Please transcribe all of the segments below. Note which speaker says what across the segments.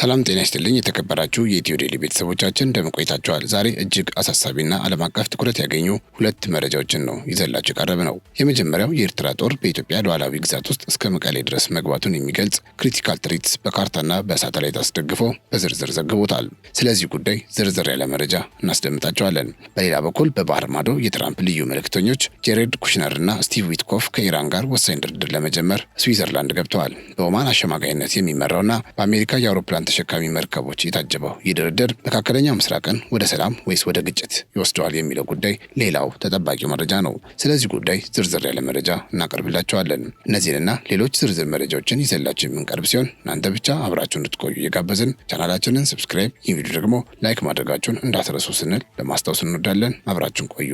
Speaker 1: ሰላም ጤና ይስጥልኝ የተከበራችሁ የኢትዮ ዴይሊ ቤተሰቦቻችን እንደምን ቆይታችኋል? ዛሬ እጅግ አሳሳቢና ዓለም አቀፍ ትኩረት ያገኙ ሁለት መረጃዎችን ነው ይዘላችሁ የቀረብነው። የመጀመሪያው የኤርትራ ጦር በኢትዮጵያ ሉዓላዊ ግዛት ውስጥ እስከ መቀሌ ድረስ መግባቱን የሚገልጽ ክሪቲካል ትሪትስ በካርታና በሳተላይት አስደግፎ በዝርዝር ዘግቦታል። ስለዚህ ጉዳይ ዝርዝር ያለ መረጃ እናስደምጣቸዋለን። በሌላ በኩል በባህር ማዶ የትራምፕ ልዩ መልእክተኞች ጄሬድ ኩሽነርና ስቲቭ ዊትኮፍ ከኢራን ጋር ወሳኝ ድርድር ለመጀመር ስዊዘርላንድ ገብተዋል። በኦማን አሸማጋይነት የሚመራውና በአሜሪካ የአውሮፕላን ተሸካሚ መርከቦች የታጀበው ይህ ድርድር መካከለኛው ምስራቅን ወደ ሰላም ወይስ ወደ ግጭት ይወስደዋል የሚለው ጉዳይ ሌላው ተጠባቂው መረጃ ነው። ስለዚህ ጉዳይ ዝርዝር ያለ መረጃ እናቀርብላችኋለን። እነዚህንና ሌሎች ዝርዝር መረጃዎችን ይዘላችሁ የምንቀርብ ሲሆን እናንተ ብቻ አብራችሁ እንድትቆዩ እየጋበዝን ቻናላችንን ሰብስክራይብ፣ ይህ ቪዲዮ ደግሞ ላይክ ማድረጋችሁን እንዳትረሱ ስንል ለማስታወስ እንወዳለን። አብራችሁን ቆዩ።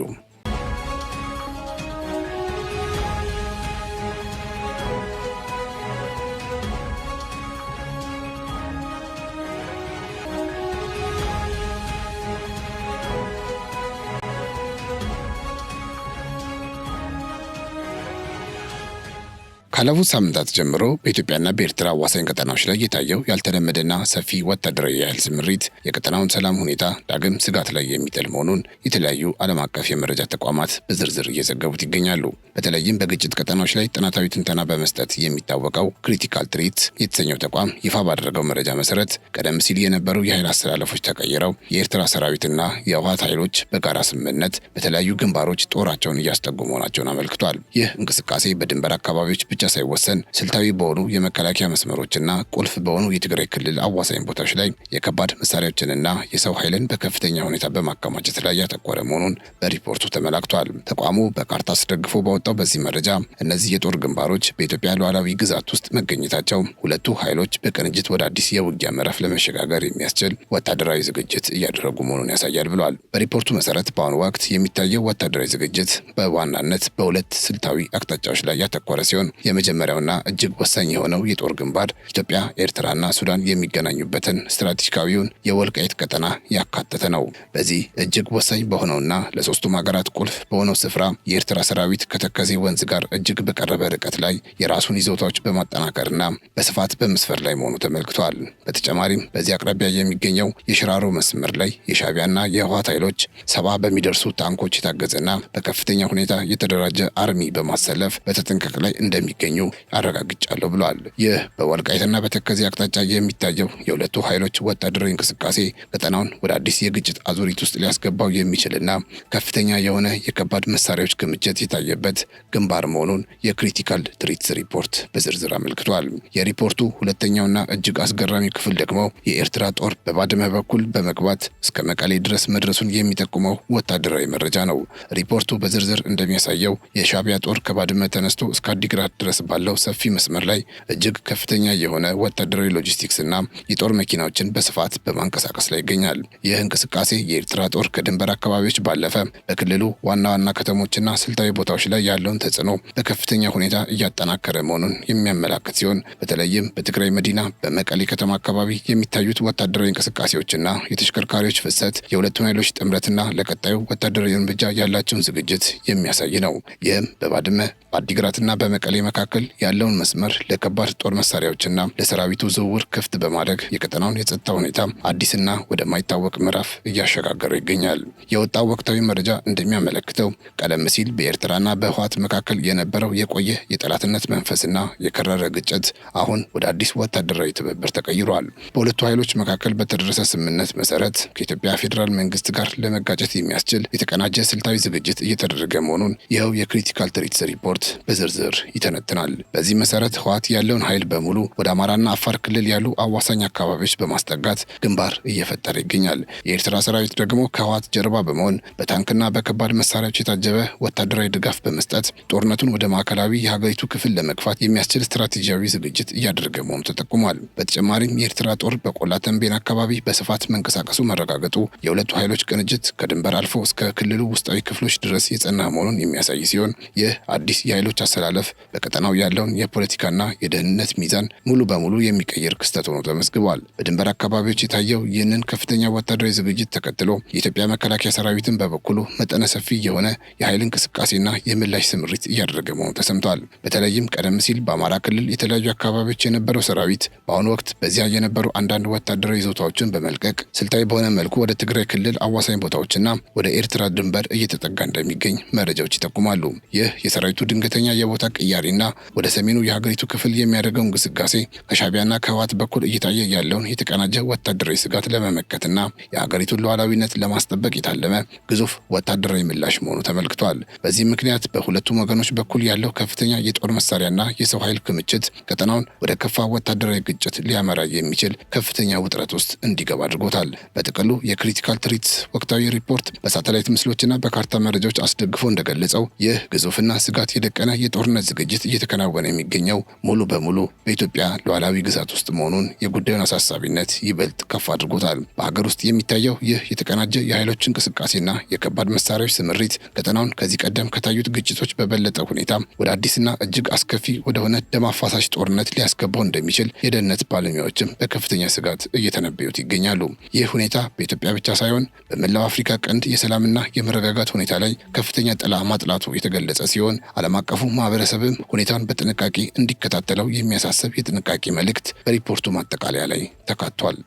Speaker 1: ካለፉት ሳምንታት ጀምሮ በኢትዮጵያና በኤርትራ አዋሳኝ ቀጠናዎች ላይ የታየው ያልተለመደና ሰፊ ወታደራዊ የኃይል ስምሪት የቀጠናውን ሰላም ሁኔታ ዳግም ስጋት ላይ የሚጥል መሆኑን የተለያዩ ዓለም አቀፍ የመረጃ ተቋማት በዝርዝር እየዘገቡት ይገኛሉ። በተለይም በግጭት ቀጠናዎች ላይ ጥናታዊ ትንተና በመስጠት የሚታወቀው ክሪቲካል ትሪትስ የተሰኘው ተቋም ይፋ ባደረገው መረጃ መሰረት ቀደም ሲል የነበሩ የኃይል አስተላለፎች ተቀይረው የኤርትራ ሰራዊትና የህወሓት ኃይሎች በጋራ ስምምነት በተለያዩ ግንባሮች ጦራቸውን እያስጠጉ መሆናቸውን አመልክቷል። ይህ እንቅስቃሴ በድንበር አካባቢዎች ብቻ ሳይወሰን ስልታዊ በሆኑ የመከላከያ መስመሮችና ቁልፍ በሆኑ የትግራይ ክልል አዋሳኝ ቦታዎች ላይ የከባድ መሳሪያዎችንና የሰው ኃይልን በከፍተኛ ሁኔታ በማከማቸት ላይ ያተኮረ መሆኑን በሪፖርቱ ተመላክቷል። ተቋሙ በካርታ አስደግፎ ባወጣው በዚህ መረጃ እነዚህ የጦር ግንባሮች በኢትዮጵያ ሉዓላዊ ግዛት ውስጥ መገኘታቸው ሁለቱ ኃይሎች በቅንጅት ወደ አዲስ የውጊያ ምዕራፍ ለመሸጋገር የሚያስችል ወታደራዊ ዝግጅት እያደረጉ መሆኑን ያሳያል ብሏል። በሪፖርቱ መሰረት በአሁኑ ወቅት የሚታየው ወታደራዊ ዝግጅት በዋናነት በሁለት ስልታዊ አቅጣጫዎች ላይ ያተኮረ ሲሆን የመጀመሪያውና እጅግ ወሳኝ የሆነው የጦር ግንባር ኢትዮጵያ፣ ኤርትራና ሱዳን የሚገናኙበትን ስትራቴጂካዊውን የወልቃይት ቀጠና ያካተተ ነው። በዚህ እጅግ ወሳኝ በሆነውና ለሶስቱም ሀገራት ቁልፍ በሆነው ስፍራ የኤርትራ ሰራዊት ከተከዜ ወንዝ ጋር እጅግ በቀረበ ርቀት ላይ የራሱን ይዞታዎች በማጠናከርና በስፋት በመስፈር ላይ መሆኑ ተመልክቷል። በተጨማሪም በዚህ አቅራቢያ የሚገኘው የሽራሮ መስመር ላይ የሻዕቢያና የህወሓት ኃይሎች 70 በሚደርሱ ታንኮች የታገዘና በከፍተኛ ሁኔታ የተደራጀ አርሚ በማሰለፍ በተጠንቀቅ ላይ እንደሚገኙ አረጋግጫለሁ ብለዋል። ይህ በወልቃይትና በተከዜ አቅጣጫ የሚታየው የሁለቱ ኃይሎች ወታደራዊ እንቅስቃሴ ቀጠናውን ወደ አዲስ የግጭት አዙሪት ውስጥ ሊያስገባው የሚችልና ከፍተኛ የሆነ የከባድ መሳሪያዎች ክምችት የታየበት ግንባር መሆኑን የክሪቲካል ትሪትስ ሪፖርት በዝርዝር አመልክቷል። የሪፖርቱ ሁለተኛውና እጅግ አስገራሚ ክፍል ደግሞ የኤርትራ ጦር በባድመ በኩል በመግባት እስከ መቀሌ ድረስ መድረሱን የሚጠቁመው ወታደራዊ መረጃ ነው። ሪፖርቱ በዝርዝር እንደሚያሳየው የሻዕቢያ ጦር ከባድመ ተነስቶ እስከ አዲግራት ድረስ ባለው ሰፊ መስመር ላይ እጅግ ከፍተኛ የሆነ ወታደራዊ ሎጂስቲክስ እና የጦር መኪናዎችን በስፋት በማንቀሳቀስ ላይ ይገኛል። ይህ እንቅስቃሴ የኤርትራ ጦር ከድንበር አካባቢዎች ባለፈ በክልሉ ዋና ዋና ከተሞችና ስልታዊ ቦታዎች ላይ ያለውን ተጽዕኖ በከፍተኛ ሁኔታ እያጠናከረ መሆኑን የሚያመላክት ሲሆን በተለይም በትግራይ መዲና በመቀሌ ከተማ አካባቢ የሚታዩት ወታደራዊ እንቅስቃሴዎችና የተሽከርካሪዎች ፍሰት የሁለቱን ኃይሎች ጥምረትና ለቀጣዩ ወታደራዊ እርምጃ ያላቸውን ዝግጅት የሚያሳይ ነው። ይህም በባድመ በአዲግራትና በመቀሌ መካከል ያለውን መስመር ለከባድ ጦር መሳሪያዎችና ለሰራዊቱ ዝውውር ክፍት በማድረግ የቀጠናውን የጸጥታ ሁኔታ አዲስና ወደማይታወቅ ምዕራፍ እያሸጋገረው ይገኛል። የወጣው ወቅታዊ መረጃ እንደሚያመለክተው ቀደም ሲል በኤርትራና በህወሓት መካከል የነበረው የቆየ የጠላትነት መንፈስና የከረረ ግጭት አሁን ወደ አዲስ ወታደራዊ ትብብር ተቀይሯል። በሁለቱ ኃይሎች መካከል በተደረሰ ስምምነት መሰረት ከኢትዮጵያ ፌዴራል መንግስት ጋር ለመጋጨት የሚያስችል የተቀናጀ ስልታዊ ዝግጅት እየተደረገ መሆኑን ይኸው የክሪቲካል ትሪትስ ሪፖርት በዝርዝር ይተነትናል። በዚህ መሰረት ህወሓት ያለውን ኃይል በሙሉ ወደ አማራና አፋር ክልል ያሉ አዋሳኝ አካባቢዎች በማስጠጋት ግንባር እየፈጠረ ይገኛል። የኤርትራ ሰራዊት ደግሞ ከህወሓት ጀርባ በመሆን በታንክና በከባድ መሳሪያዎች የታጀበ ወታደራዊ ድጋፍ በመስጠት ጦርነቱን ወደ ማዕከላዊ የሀገሪቱ ክፍል ለመግፋት የሚያስችል ስትራቴጂያዊ ዝግጅት እያደረገ መሆኑ ተጠቁሟል። በተጨማሪም የኤርትራ ጦር በቆላ ተንቤን አካባቢ በስፋት መንቀሳቀሱ መረጋገጡ የሁለቱ ኃይሎች ቅንጅት ከድንበር አልፎ እስከ ክልሉ ውስጣዊ ክፍሎች ድረስ የጸና መሆኑን የሚያሳይ ሲሆን ይህ አዲስ የኃይሎች አሰላለፍ በቀጠናው በቀጠናው ያለውን የፖለቲካና የደህንነት ሚዛን ሙሉ በሙሉ የሚቀይር ክስተት ሆኖ ተመዝግቧል። በድንበር አካባቢዎች የታየው ይህንን ከፍተኛ ወታደራዊ ዝግጅት ተከትሎ የኢትዮጵያ መከላከያ ሰራዊትን በበኩሉ መጠነ ሰፊ የሆነ የኃይል እንቅስቃሴና የምላሽ ስምሪት እያደረገ መሆኑ ተሰምቷል። በተለይም ቀደም ሲል በአማራ ክልል የተለያዩ አካባቢዎች የነበረው ሰራዊት በአሁኑ ወቅት በዚያ የነበሩ አንዳንድ ወታደራዊ ይዞታዎችን በመልቀቅ ስልታዊ በሆነ መልኩ ወደ ትግራይ ክልል አዋሳኝ ቦታዎችና ወደ ኤርትራ ድንበር እየተጠጋ እንደሚገኝ መረጃዎች ይጠቁማሉ። ይህ የሰራዊቱ ድንገተኛ የቦታ ቅያሬና ወደ ሰሜኑ የሀገሪቱ ክፍል የሚያደርገው እንቅስቃሴ ከሻዕቢያና ከህወሓት በኩል እየታየ ያለውን የተቀናጀ ወታደራዊ ስጋት ለመመከትና የሀገሪቱን ሉዓላዊነት ለማስጠበቅ የታለመ ግዙፍ ወታደራዊ ምላሽ መሆኑ ተመልክቷል። በዚህ ምክንያት በሁለቱም ወገኖች በኩል ያለው ከፍተኛ የጦር መሳሪያና የሰው ኃይል ክምችት ቀጠናውን ወደ ከፋ ወታደራዊ ግጭት ሊያመራ የሚችል ከፍተኛ ውጥረት ውስጥ እንዲገባ አድርጎታል። በጥቅሉ የክሪቲካል ትሪትስ ወቅታዊ ሪፖርት በሳተላይት ምስሎችና በካርታ መረጃዎች አስደግፎ እንደገለጸው ይህ ግዙፍና ስጋት የደቀነ የጦርነት ዝግጅት እየተከናወነ የሚገኘው ሙሉ በሙሉ በኢትዮጵያ ሉዓላዊ ግዛት ውስጥ መሆኑን የጉዳዩን አሳሳቢነት ይበልጥ ከፍ አድርጎታል። በሀገር ውስጥ የሚታየው ይህ የተቀናጀ የኃይሎች እንቅስቃሴና የከባድ መሳሪያዎች ስምሪት ቀጠናውን ከዚህ ቀደም ከታዩት ግጭቶች በበለጠ ሁኔታ ወደ አዲስና እጅግ አስከፊ ወደሆነ ደም አፋሳሽ ጦርነት ሊያስገባው እንደሚችል የደህንነት ባለሙያዎችም በከፍተኛ ስጋት እየተነበዩት ይገኛሉ። ይህ ሁኔታ በኢትዮጵያ ብቻ ሳይሆን በመላው አፍሪካ ቀንድ የሰላምና የመረጋጋት ሁኔታ ላይ ከፍተኛ ጥላ ማጥላቱ የተገለጸ ሲሆን ዓለም አቀፉ ማህበረሰብም ሁኔታውን በጥንቃቄ እንዲከታተለው የሚያሳስብ የጥንቃቄ መልእክት በሪፖርቱ ማጠቃለያ ላይ ተካቷል።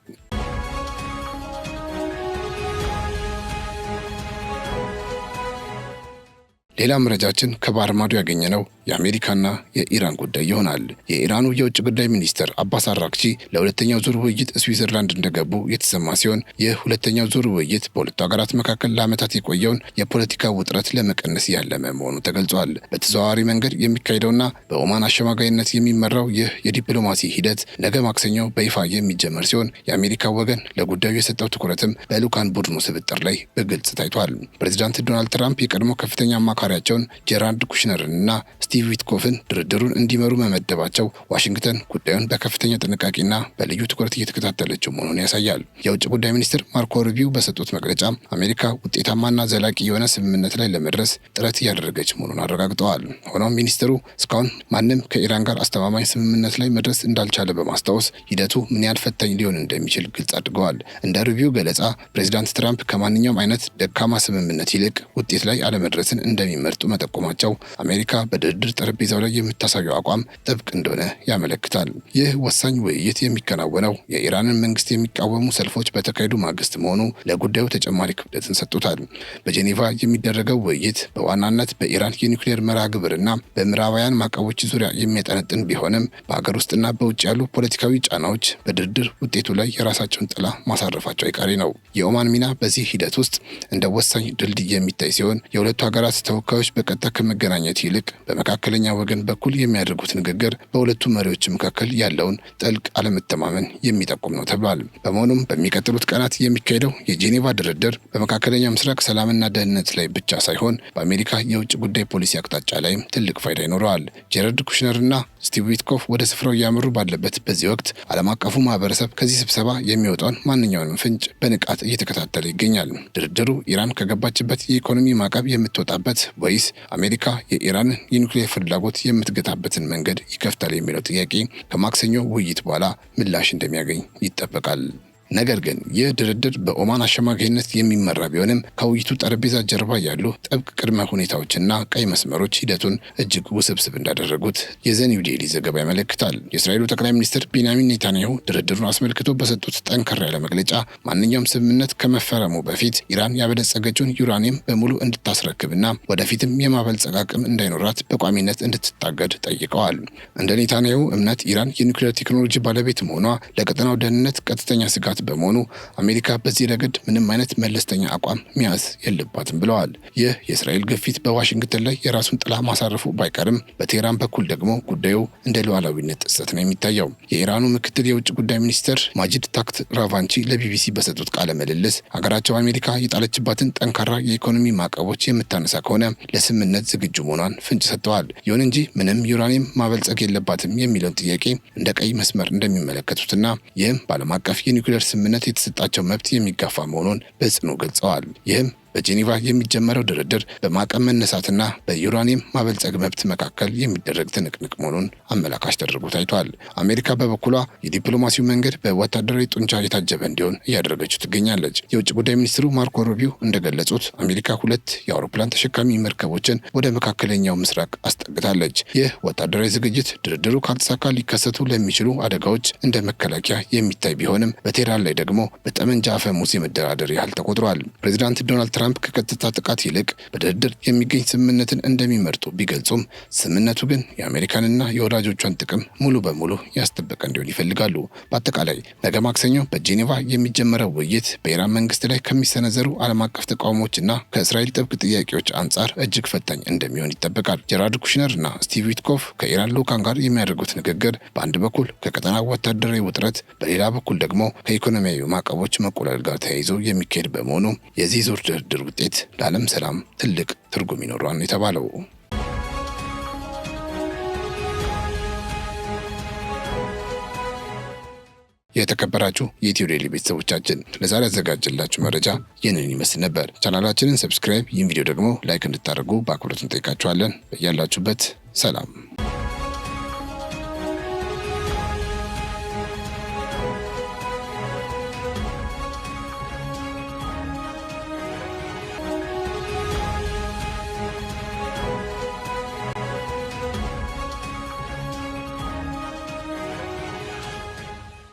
Speaker 1: ሌላ መረጃችን ከባህር ማዶ ያገኘነው የአሜሪካና የኢራን ጉዳይ ይሆናል። የኢራኑ የውጭ ጉዳይ ሚኒስትር አባስ አራግቺ ለሁለተኛው ዙር ውይይት ስዊዘርላንድ እንደገቡ የተሰማ ሲሆን ይህ ሁለተኛው ዙር ውይይት በሁለቱ ሀገራት መካከል ለዓመታት የቆየውን የፖለቲካ ውጥረት ለመቀነስ ያለመ መሆኑ ተገልጿል። በተዘዋዋሪ መንገድ የሚካሄደውና በኦማን አሸማጋይነት የሚመራው ይህ የዲፕሎማሲ ሂደት ነገ ማክሰኞ በይፋ የሚጀመር ሲሆን የአሜሪካ ወገን ለጉዳዩ የሰጠው ትኩረትም በልዑካን ቡድኑ ስብጥር ላይ በግልጽ ታይቷል። ፕሬዚዳንት ዶናልድ ትራምፕ የቀድሞ ከፍተኛ አማካሪያቸውን ጄራርድ ኩሽነርንና ስቲቭ ዊትኮፍን ድርድሩን እንዲመሩ መመደባቸው ዋሽንግተን ጉዳዩን በከፍተኛ ጥንቃቄና በልዩ ትኩረት እየተከታተለችው መሆኑን ያሳያል። የውጭ ጉዳይ ሚኒስትር ማርኮ ሩቢዮ በሰጡት መግለጫ አሜሪካ ውጤታማና ዘላቂ የሆነ ስምምነት ላይ ለመድረስ ጥረት እያደረገች መሆኑን አረጋግጠዋል። ሆኖም ሚኒስትሩ እስካሁን ማንም ከኢራን ጋር አስተማማኝ ስምምነት ላይ መድረስ እንዳልቻለ በማስታወስ ሂደቱ ምን ያህል ፈታኝ ሊሆን እንደሚችል ግልጽ አድርገዋል። እንደ ሩቢዮ ገለጻ ፕሬዚዳንት ትራምፕ ከማንኛውም አይነት ደካማ ስምምነት ይልቅ ውጤት ላይ አለመድረስን እንደሚመርጡ መጠቆማቸው አሜሪካ በድርድር ጠረጴዛው ላይ የምታሳየው አቋም ጥብቅ እንደሆነ ያመለክታል። ይህ ወሳኝ ውይይት የሚከናወነው የኢራንን መንግስት የሚቃወሙ ሰልፎች በተካሄዱ ማግስት መሆኑ ለጉዳዩ ተጨማሪ ክብደትን ሰጥቶታል። በጄኔቫ የሚደረገው ውይይት በዋናነት በኢራን የኒውክሌር መርሃ ግብርና በምዕራባውያን ማዕቀቦች ዙሪያ የሚያጠነጥን ቢሆንም በሀገር ውስጥና በውጭ ያሉ ፖለቲካዊ ጫናዎች በድርድር ውጤቱ ላይ የራሳቸውን ጥላ ማሳረፋቸው አይቀሬ ነው። የኦማን ሚና በዚህ ሂደት ውስጥ እንደ ወሳኝ ድልድይ የሚታይ ሲሆን የሁለቱ ሀገራት ተወካዮች በቀጥታ ከመገናኘት ይልቅ በመካከለኛ ወገን በኩል የሚያደርጉት ንግግር በሁለቱ መሪዎች መካከል ያለውን ጥልቅ አለመተማመን የሚጠቁም ነው ተብሏል። በመሆኑም በሚቀጥሉት ቀናት የሚካሄደው የጄኔቫ ድርድር በመካከለኛ ምስራቅ ሰላምና ደህንነት ላይ ብቻ ሳይሆን በአሜሪካ የውጭ ጉዳይ ፖሊሲ አቅጣጫ ላይም ትልቅ ፋይዳ ይኖረዋል። ጄራርድ ኩሽነርና ስቲቭ ዊትኮፍ ወደ ስፍራው እያመሩ ባለበት በዚህ ወቅት ዓለም አቀፉ ማህበረሰብ ከዚህ ስብሰባ የሚወጣውን ማንኛውንም ፍንጭ በንቃት እየተከታተለ ይገኛል። ድርድሩ ኢራን ከገባችበት የኢኮኖሚ ማዕቀብ የምትወጣበት ወይስ አሜሪካ የኢራንን የኒውክሌር ፍላጎት የምትገታበትን መንገድ ይከፍታል የሚለው ጥያቄ ከማክሰኞ ውይይት በኋላ ምላሽ እንደሚያገኝ ይጠበቃል። ነገር ግን ይህ ድርድር በኦማን አሸማጋይነት የሚመራ ቢሆንም ከውይይቱ ጠረጴዛ ጀርባ ያሉ ጥብቅ ቅድመ ሁኔታዎችና ቀይ መስመሮች ሂደቱን እጅግ ውስብስብ እንዳደረጉት የዘኒው ዴይሊ ዘገባ ያመለክታል። የእስራኤሉ ጠቅላይ ሚኒስትር ቤንያሚን ኔታንያሁ ድርድሩን አስመልክቶ በሰጡት ጠንከር ያለ መግለጫ ማንኛውም ስምምነት ከመፈረሙ በፊት ኢራን ያበለጸገችውን ዩራኒየም በሙሉ እንድታስረክብና ወደፊትም የማበልጸግ አቅም እንዳይኖራት በቋሚነት እንድትታገድ ጠይቀዋል። እንደ ኔታንያሁ እምነት ኢራን የኒውክሌር ቴክኖሎጂ ባለቤት መሆኗ ለቀጠናው ደህንነት ቀጥተኛ ስጋት በመሆኑ አሜሪካ በዚህ ረገድ ምንም አይነት መለስተኛ አቋም መያዝ የለባትም ብለዋል። ይህ የእስራኤል ግፊት በዋሽንግተን ላይ የራሱን ጥላ ማሳረፉ ባይቀርም በቴህራን በኩል ደግሞ ጉዳዩ እንደ ሉዓላዊነት ጥሰት ነው የሚታየው። የኢራኑ ምክትል የውጭ ጉዳይ ሚኒስትር ማጂድ ታክት ራቫንቺ ለቢቢሲ በሰጡት ቃለ ምልልስ ሀገራቸው አሜሪካ የጣለችባትን ጠንካራ የኢኮኖሚ ማዕቀቦች የምታነሳ ከሆነ ለስምምነት ዝግጁ መሆኗን ፍንጭ ሰጥተዋል። ይሁን እንጂ ምንም ዩራኒየም ማበልጸግ የለባትም የሚለውን ጥያቄ እንደ ቀይ መስመር እንደሚመለከቱትና ይህም በዓለም አቀፍ የኒውክሌር ስምምነት የተሰጣቸው መብት የሚጋፋ መሆኑን በጽኑ ገልጸዋል። ይህም በጄኔቫ የሚጀመረው ድርድር በማዕቀብ መነሳትና በዩራኒየም ማበልጸግ መብት መካከል የሚደረግ ትንቅንቅ መሆኑን አመላካች ተደርጎ ታይቷል። አሜሪካ በበኩሏ የዲፕሎማሲው መንገድ በወታደራዊ ጡንቻ የታጀበ እንዲሆን እያደረገችው ትገኛለች። የውጭ ጉዳይ ሚኒስትሩ ማርኮ ሩቢዮ እንደገለጹት አሜሪካ 2 የአውሮፕላን ተሸካሚ መርከቦችን ወደ መካከለኛው ምስራቅ አስጠግታለች። ይህ ወታደራዊ ዝግጅት ድርድሩ ካልተሳካ ሊከሰቱ ለሚችሉ አደጋዎች እንደ መከላከያ የሚታይ ቢሆንም በቴህራን ላይ ደግሞ በጠመንጃ አፈሙዝ የመደራደር ያህል ተቆጥሯል። ፕሬዚዳንት ዶናልድ ትራምፕ ከቀጥታ ጥቃት ይልቅ በድርድር የሚገኝ ስምምነትን እንደሚመርጡ ቢገልጹም ስምምነቱ ግን የአሜሪካንና የወዳጆቿን ጥቅም ሙሉ በሙሉ ያስጠበቀ እንዲሆን ይፈልጋሉ። በአጠቃላይ ነገ ማክሰኞ በጄኔቫ የሚጀመረው ውይይት በኢራን መንግስት ላይ ከሚሰነዘሩ ዓለም አቀፍ ተቃውሞችና ከእስራኤል ጥብቅ ጥያቄዎች አንጻር እጅግ ፈታኝ እንደሚሆን ይጠበቃል። ጀራርድ ኩሽነር እና ስቲቭ ዊትኮፍ ከኢራን ልዑካን ጋር የሚያደርጉት ንግግር በአንድ በኩል ከቀጠናው ወታደራዊ ውጥረት፣ በሌላ በኩል ደግሞ ከኢኮኖሚያዊ ማዕቀቦች መቆለል ጋር ተያይዞ የሚካሄድ በመሆኑ የዚህ ዙር ድርድር ውጤት ለዓለም ሰላም ትልቅ ትርጉም ይኖረዋል የተባለው። የተከበራችሁ የኢትዮ ዴይሊ ቤተሰቦቻችን ለዛሬ ያዘጋጀላችሁ መረጃ ይህንን ይመስል ነበር። ቻናላችንን ሰብስክራይብ፣ ይህን ቪዲዮ ደግሞ ላይክ እንድታደርጉ በአክብሮት እንጠይቃችኋለን። በያላችሁበት ሰላም